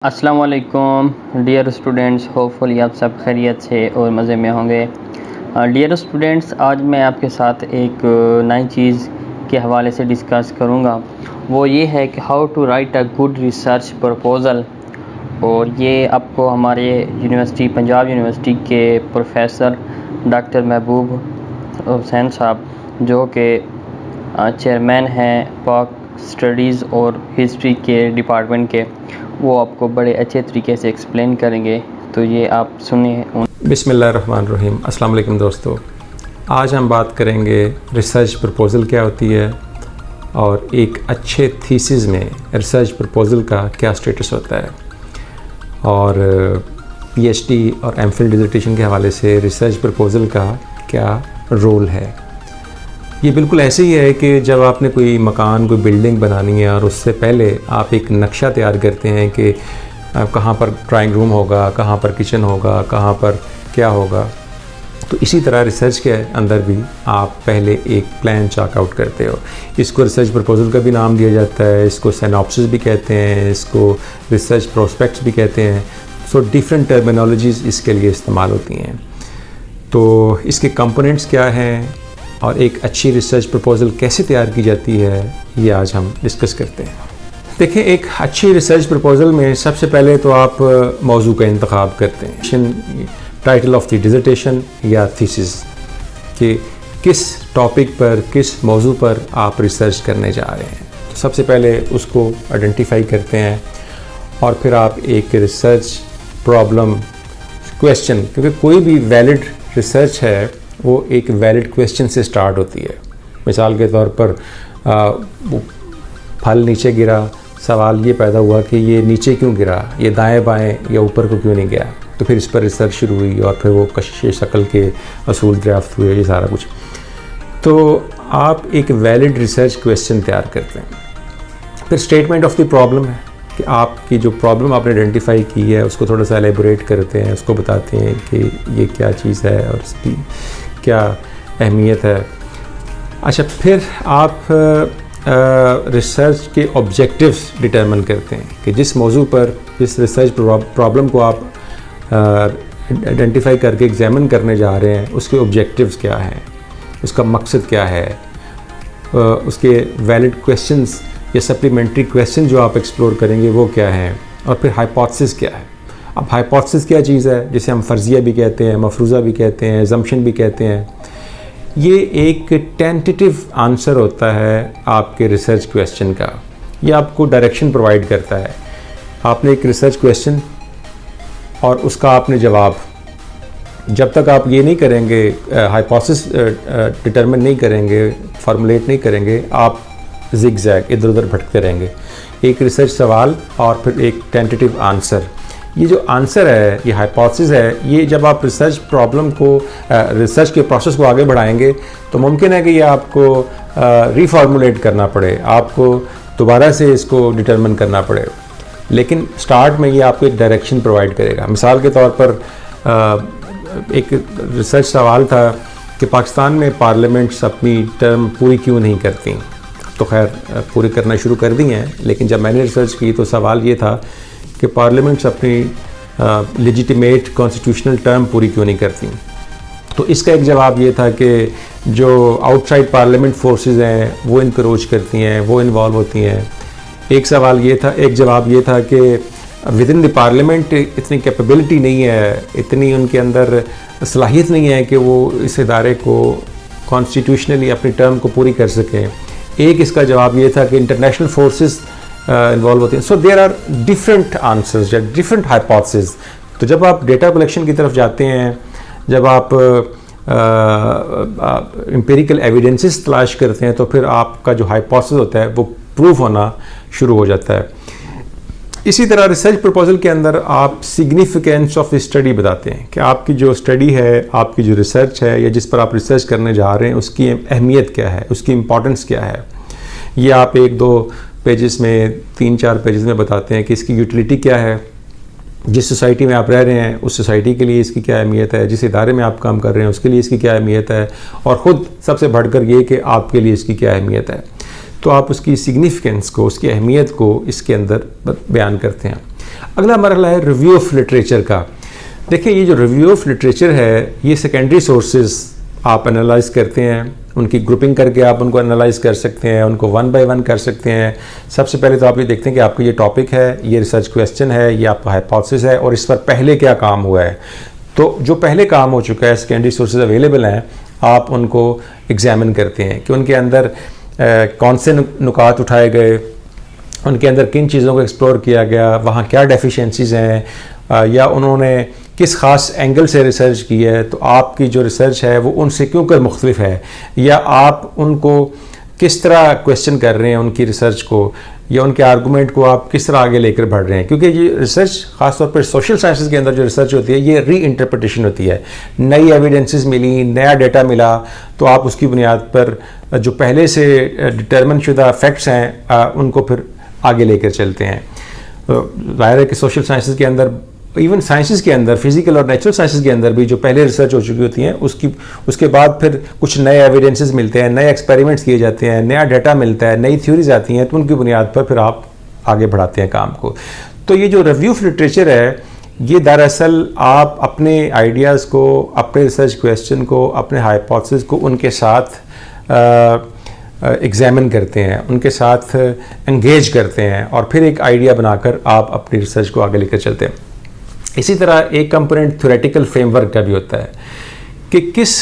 السلام علیکم dear students, hopefully آپ سب خیریت سے اور مزے میں ہوں گے۔ ڈیئر اسٹوڈنٹس، آج میں آپ کے ساتھ ایک نئی چیز کے حوالے سے ڈسکس کروں گا، وہ یہ ہے کہ how to write a good research proposal. اور یہ آپ کو ہمارے یونیورسٹی پنجاب یونیورسٹی کے پروفیسر ڈاکٹر محبوب حسین صاحب، جو کہ چیئرمین ہیں پاک اسٹڈیز اور ہسٹری کے ڈپارٹمنٹ کے، وہ آپ کو بڑے اچھے طریقے سے ایکسپلین کریں گے، تو یہ آپ سنیں۔ بسم اللہ الرحمن الرحیم۔ السلام علیکم دوستو، آج ہم بات کریں گے ریسرچ پرپوزل کیا ہوتی ہے اور ایک اچھے تھیسز میں ریسرچ پرپوزل کا کیا سٹیٹس ہوتا ہے، اور پی ایچ ڈی اور ایم فل ڈیزرٹیشن کے حوالے سے ریسرچ پرپوزل کا کیا رول ہے۔ یہ بالکل ایسے ہی ہے کہ جب آپ نے کوئی مکان، کوئی بلڈنگ بنانی ہے اور اس سے پہلے آپ ایک نقشہ تیار کرتے ہیں کہ کہاں پر ڈرائنگ روم ہوگا، کہاں پر کچن ہوگا، کہاں پر کیا ہوگا، تو اسی طرح ریسرچ کے اندر بھی آپ پہلے ایک پلان چاک آؤٹ کرتے ہو۔ اس کو ریسرچ پرپوزل کا بھی نام دیا جاتا ہے، اس کو سیناپسس بھی کہتے ہیں، اس کو ریسرچ پروسپیکٹس بھی کہتے ہیں۔ سو ڈیفرنٹ ٹرمینالوجیز اس کے لیے استعمال ہوتی ہیں۔ تو اس کے کمپوننٹس کیا ہیں اور ایک اچھی ریسرچ پرپوزل کیسے تیار کی جاتی ہے، یہ آج ہم ڈسکس کرتے ہیں۔ دیکھیں، ایک اچھی ریسرچ پرپوزل میں سب سے پہلے تو آپ موضوع کا انتخاب کرتے ہیں، ٹائٹل آف دی ڈیزرٹیشن یا تھیسس، کہ کس ٹاپک پر، کس موضوع پر آپ ریسرچ کرنے جا رہے ہیں۔ تو سب سے پہلے اس کو آئیڈینٹیفائی کرتے ہیں، اور پھر آپ ایک ریسرچ پرابلم کویسچن، کیونکہ کوئی بھی ویلڈ ریسرچ ہے وہ ایک ویلڈ کویسچن سے سٹارٹ ہوتی ہے۔ مثال کے طور پر پھل نیچے گرا، سوال یہ پیدا ہوا کہ یہ نیچے کیوں گرا، یہ دائیں بائیں یا اوپر کو کیوں نہیں گیا، تو پھر اس پر ریسرچ شروع ہوئی، اور پھر وہ کشش شکل کے اصول دریافت ہوئے، یہ سارا کچھ۔ تو آپ ایک ویلڈ ریسرچ کویسچن تیار کرتے ہیں۔ پھر اسٹیٹمنٹ آف دی پرابلم ہے کہ آپ کی جو پرابلم آپ نے آئیڈینٹیفائی کی ہے اس کو تھوڑا سا ایلیبوریٹ کرتے ہیں، اس کو بتاتے ہیں کہ یہ کیا چیز ہے اور اس کی کیا اہمیت ہے۔ اچھا، پھر آپ ریسرچ کے آبجیکٹیوز ڈٹرمن کرتے ہیں کہ جس موضوع پر، جس ریسرچ پرابلم کو آپ آئیڈینٹیفائی کر کے ایگزامن کرنے جا رہے ہیں، اس کے آبجیکٹیوز کیا ہیں، اس کا مقصد کیا ہے، اس کے ویلڈ کویسچنز یا سپلیمنٹری کویسچن جو آپ ایکسپلور کریں گے وہ کیا ہیں، اور پھر ہائپوتھسس کیا ہے۔ اب ہائپوتھسس کیا چیز ہے، جسے ہم فرضیہ بھی کہتے ہیں، مفروضہ بھی کہتے ہیں، اسمپشن بھی کہتے ہیں۔ یہ ایک ٹینٹیٹیو آنسر ہوتا ہے آپ کے ریسرچ کویسچن کا، یہ آپ کو ڈائریکشن پرووائڈ کرتا ہے۔ آپ نے ایک ریسرچ کویسچن اور اس کا آپ نے جواب، جب تک آپ یہ نہیں کریں گے، ہائپوتھسس ڈٹرمن نہیں کریں گے، فارمولیٹ نہیں کریں گے، آپ زگ زیگ ادھر ادھر بھٹکتے رہیں گے۔ ایک ریسرچ سوال اور پھر ایک ٹینٹیٹیو آنسر، یہ جو آنسر ہے، یہ ہائپوتھسس ہے، یہ جب آپ ریسرچ پرابلم کو، ریسرچ کے پروسیس کو آگے بڑھائیں گے تو ممکن ہے کہ یہ آپ کو ری فارمولیٹ کرنا پڑے، آپ کو دوبارہ سے اس کو ڈٹرمن کرنا پڑے، لیکن سٹارٹ میں یہ آپ کو ایک ڈائریکشن پرووائڈ کرے گا۔ مثال کے طور پر ایک ریسرچ سوال تھا کہ پاکستان میں پارلیمنٹس اپنی ٹرم پوری کیوں نہیں کرتی، تو خیر پوری کرنا شروع کر دی ہیں، لیکن جب میں نے ریسرچ کی تو سوال یہ تھا کہ پارلیمنٹس اپنی لیجیٹیمیٹ کانسٹیٹیوشنل ٹرم پوری کیوں نہیں کرتی۔ تو اس کا ایک جواب یہ تھا کہ جو آؤٹ سائڈ پارلیمنٹ فورسز ہیں وہ انکروچ کرتی ہیں، وہ انوالو ہوتی ہیں۔ ایک سوال یہ تھا، ایک جواب یہ تھا کہ ود ان دی پارلیمنٹ اتنی کیپیبلٹی نہیں ہے، اتنی ان کے اندر صلاحیت نہیں ہے کہ وہ اس ادارے کو کانسٹیٹیوشنلی اپنی ٹرم کو پوری کر سکیں۔ ایک اس کا جواب یہ تھا کہ انٹرنیشنل فورسز انوالو ہوتے ہیں۔ سو دیر آر ڈفرینٹ آنسرز یا ڈفرینٹ ہائپوتھسز۔ تو جب آپ ڈیٹا کلیکشن کی طرف جاتے ہیں، جب آپ امپیریکل ایویڈنسز تلاش کرتے ہیں، تو پھر آپ کا جو ہائپوتھسز ہوتا ہے وہ پروف ہونا شروع ہو جاتا ہے۔ اسی طرح ریسرچ پرپوزل کے اندر آپ سگنیفیکینس آف اسٹڈی بتاتے ہیں کہ آپ کی جو اسٹڈی ہے، آپ کی جو ریسرچ ہے یا جس پر آپ ریسرچ کرنے جا رہے ہیں، اس کی اہمیت کیا ہے، اس کی امپورٹنس کیا ہے۔ یہ آپ 1-2 پیجز میں، 3-4 پیجز میں بتاتے ہیں کہ اس کی یوٹیلیٹی کیا ہے، جس سوسائٹی میں آپ رہ رہے ہیں اس سوسائٹی کے لیے اس کی کیا اہمیت ہے، جس ادارے میں آپ کام کر رہے ہیں اس کے لیے اس کی کیا اہمیت ہے، اور خود سب سے بڑھ کر یہ کہ آپ کے لیے اس کی کیا اہمیت ہے۔ تو آپ اس کی سگنیفیکنس کو، اس کی اہمیت کو اس کے اندر بیان کرتے ہیں۔ اگلا مرحلہ ہے ریویو آف لٹریچر کا. دیکھیں یہ جو ریویو آف لٹریچر ہے یہ سیکنڈری سورسز آپ انالائز کرتے ہیں, ان کی گروپنگ کر کے آپ ان کو انالائز کر سکتے ہیں, ان کو ون بائی ون کر سکتے ہیں. سب سے پہلے تو آپ یہ دیکھتے ہیں کہ آپ کا یہ ٹاپک ہے, یہ ریسرچ کویسچن ہے, یہ آپ کا ہائپوتھیسس ہے اور اس پر پہلے کیا کام ہوا ہے. تو جو پہلے کام ہو چکا ہے, سیکنڈری سورسز اویلیبل ہیں, آپ ان کو ایگزامن کرتے ہیں کہ ان کے اندر کون سے نکات اٹھائے گئے, ان کے اندر کن چیزوں کو ایکسپلور کیا گیا, وہاں کیا ڈیفیشنسیز ہیں, یا انہوں نے کس خاص اینگل سے ریسرچ کی ہے, تو آپ کی جو ریسرچ ہے وہ ان سے کیوں کر مختلف ہے, یا آپ ان کو کس طرح کویسچن کر رہے ہیں ان کی ریسرچ کو, یا ان کے آرگومنٹ کو آپ کس طرح آگے لے کر بڑھ رہے ہیں. کیونکہ یہ ریسرچ خاص طور پر سوشل سائنسز کے اندر جو ریسرچ ہوتی ہے یہ ری انٹرپریٹیشن ہوتی ہے. نئی ایویڈنسز ملی, نیا ڈیٹا ملا, تو آپ اس کی بنیاد پر جو پہلے سے ڈٹرمن شدہ فیکٹس ہیں ان کو پھر آگے لے کر چلتے ہیں. ظاہر ہے کہ سوشل سائنسز کے اندر, ایون سائنسز کے اندر, فزیکل اور نیچرل سائنسز کے اندر بھی جو پہلے ریسرچ ہو چکی ہوتی ہیں اس کے بعد پھر کچھ نئے ایویڈنسز ملتے ہیں, نئے ایکسپیریمنٹس کیے جاتے ہیں, نیا ڈیٹا ملتا ہے, نئی تھیوریز آتی ہیں, تو ان کی بنیاد پر پھر آپ آگے بڑھاتے ہیں کام کو. تو یہ جو ریویو آف لٹریچر ہے یہ دراصل آپ اپنے آئیڈیاز کو, اپنے ریسرچ کویسچن کو, اپنے ہائپوتھیسس کو ان کے ساتھ ایگزامن کرتے ہیں, ان کے ساتھ انگیج کرتے ہیں, اور پھر ایک آئیڈیا بنا کر آپ اپنی ریسرچ کو آگے لے کر چلتے ہیں. اسی طرح ایک کمپوننٹ تھیوریٹیکل فریم ورک کا بھی ہوتا ہے کہ کس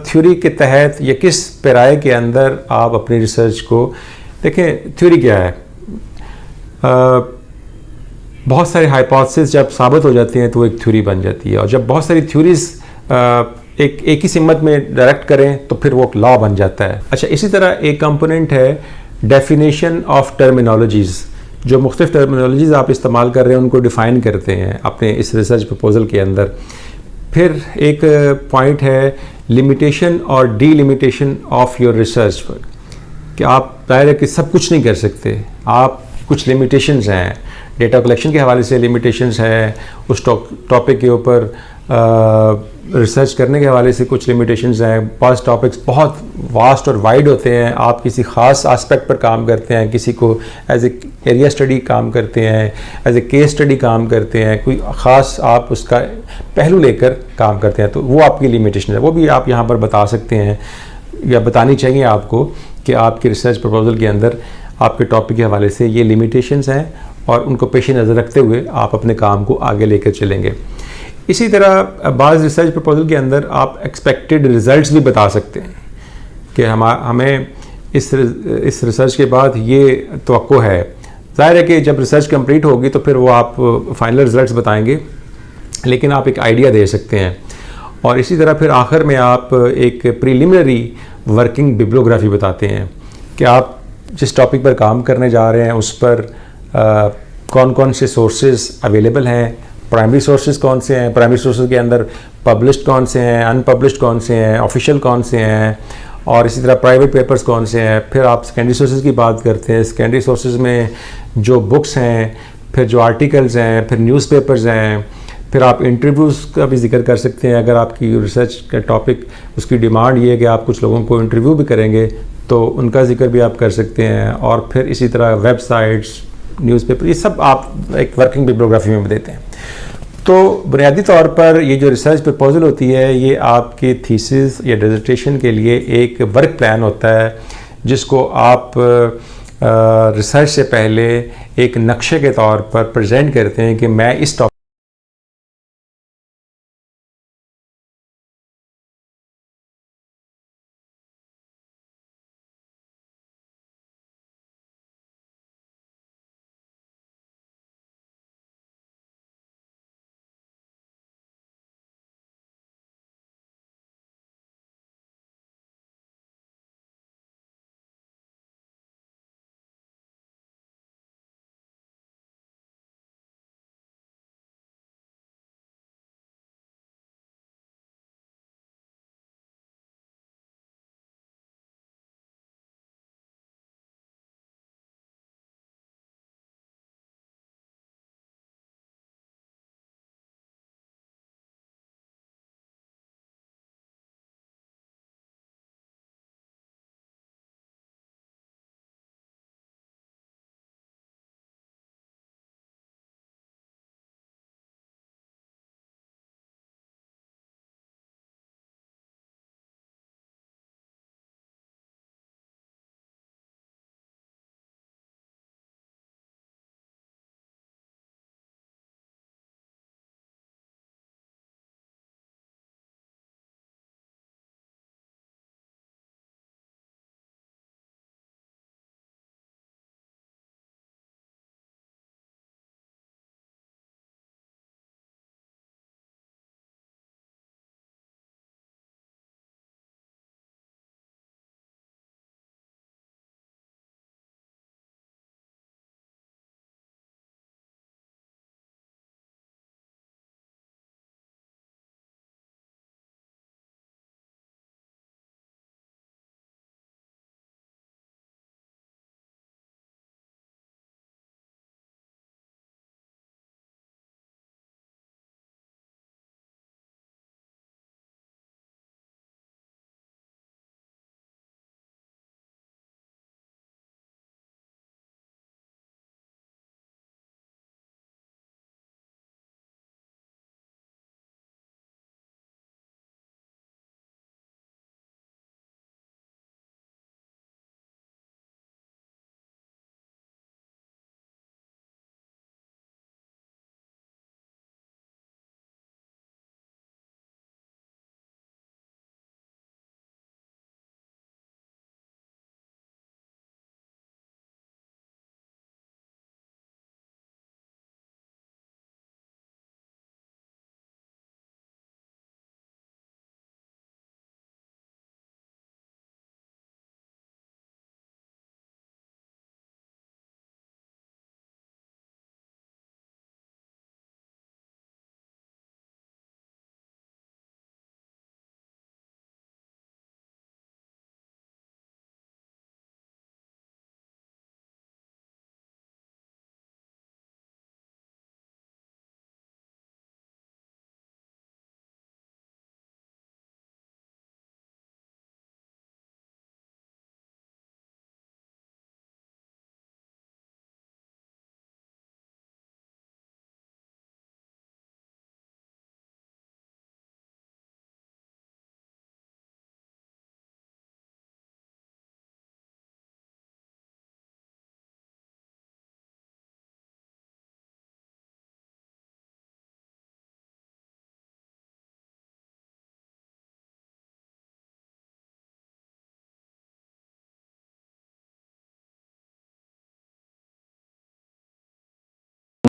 تھیوری کے تحت یا کس پیرائے کے اندر آپ اپنی ریسرچ کو دیکھیں. تھیوری کیا ہے, بہت سارے ہائپوتھیسس جب ثابت ہو جاتے ہیں تو وہ ایک تھیوری بن جاتی ہے, اور جب بہت ساری تھیوریز ایک ہی سمت میں ڈائریکٹ کریں تو پھر وہ لا بن جاتا ہے. اچھا, اسی طرح ایک کمپوننٹ ہے ڈیفینیشن آف ٹرمینالوجیز. جو مختلف ٹرمینالوجیز آپ استعمال کر رہے ہیں ان کو ڈیفائن کرتے ہیں اپنے اس ریسرچ پرپوزل کے اندر. پھر ایک پوائنٹ ہے لمیٹیشن اور D limitation of your research, کہ آپ ظاہر ہے کہ سب کچھ نہیں کر سکتے, آپ کچھ لمیٹیشنز ہیں, ڈیٹا کلیکشن کے حوالے سے لمیٹیشنز ہیں, اس ٹاپک کے اوپر ریسرچ کرنے کے حوالے سے کچھ لمیٹیشنز ہیں. بعض ٹاپکس بہت واسٹ اور وائڈ ہوتے ہیں, آپ کسی خاص آسپیکٹ پر کام کرتے ہیں, کسی کو ایز اے ایریا اسٹڈی کام کرتے ہیں, ایز اے کیس اسٹڈی کام کرتے ہیں, کوئی خاص آپ اس کا پہلو لے کر کام کرتے ہیں, تو وہ آپ کی لمیٹیشن ہے. وہ بھی آپ یہاں پر بتا سکتے ہیں یا بتانی چاہیے آپ کو کہ آپ کے ریسرچ پرپوزل کے اندر آپ کے ٹاپک کے حوالے سے یہ لمیٹیشنز ہیں, اور ان کو پیش نظر رکھتے ہوئے آپ اپنے کام کو آگے لے کر چلیں گے. اسی طرح بعض ریسرچ پرپوزل کے اندر آپ ایکسپیکٹڈ ریزلٹس بھی بتا سکتے ہیں کہ ہمیں اس ریسرچ کے بعد یہ توقع ہے. ظاہر ہے کہ جب ریسرچ کمپلیٹ ہوگی تو پھر وہ آپ فائنل ریزلٹس بتائیں گے, لیکن آپ ایک آئیڈیا دے سکتے ہیں. اور اسی طرح پھر آخر میں آپ ایک پریلیمنری ورکنگ ببلیوگرافی بتاتے ہیں کہ آپ جس ٹاپک پر کام کرنے جا رہے ہیں اس پر کون کون سے سورسز اویلیبل ہیں, پرائمری سورسز کون سے ہیں, پرائمری سورسز کے اندر پبلشڈ کون سے ہیں, ان پبلشڈ کون سے ہیں, آفیشیل کون سے ہیں, اور اسی طرح پرائیویٹ پیپرز کون سے ہیں. پھر آپ سیکنڈری سورسز کی بات کرتے ہیں, سیکنڈری سورسز میں جو بکس ہیں, پھر جو آرٹیکلز ہیں, پھر نیوز پیپرز ہیں, پھر آپ انٹرویوز کا بھی ذکر کر سکتے ہیں. اگر آپ کی ریسرچ کا ٹاپک اس کی ڈیمانڈ یہ ہے کہ آپ کچھ لوگوں کو انٹرویو بھی کریں گے تو ان کا ذکر بھی آپ کر سکتے ہیں. اور پھر اسی طرح ویب سائٹس, نیوز پیپر, یہ سب آپ ایک ورکنگ ببلیوگرافی میں دیتے ہیں. تو بنیادی طور پر یہ جو ریسرچ پرپوزل ہوتی ہے یہ آپ کے تھیسس یا ڈیزرٹیشن کے لیے ایک ورک پلان ہوتا ہے جس کو آپ ریسرچ سے پہلے ایک نقشے کے طور پر پریزنٹ کرتے ہیں کہ میں اس ٹاپک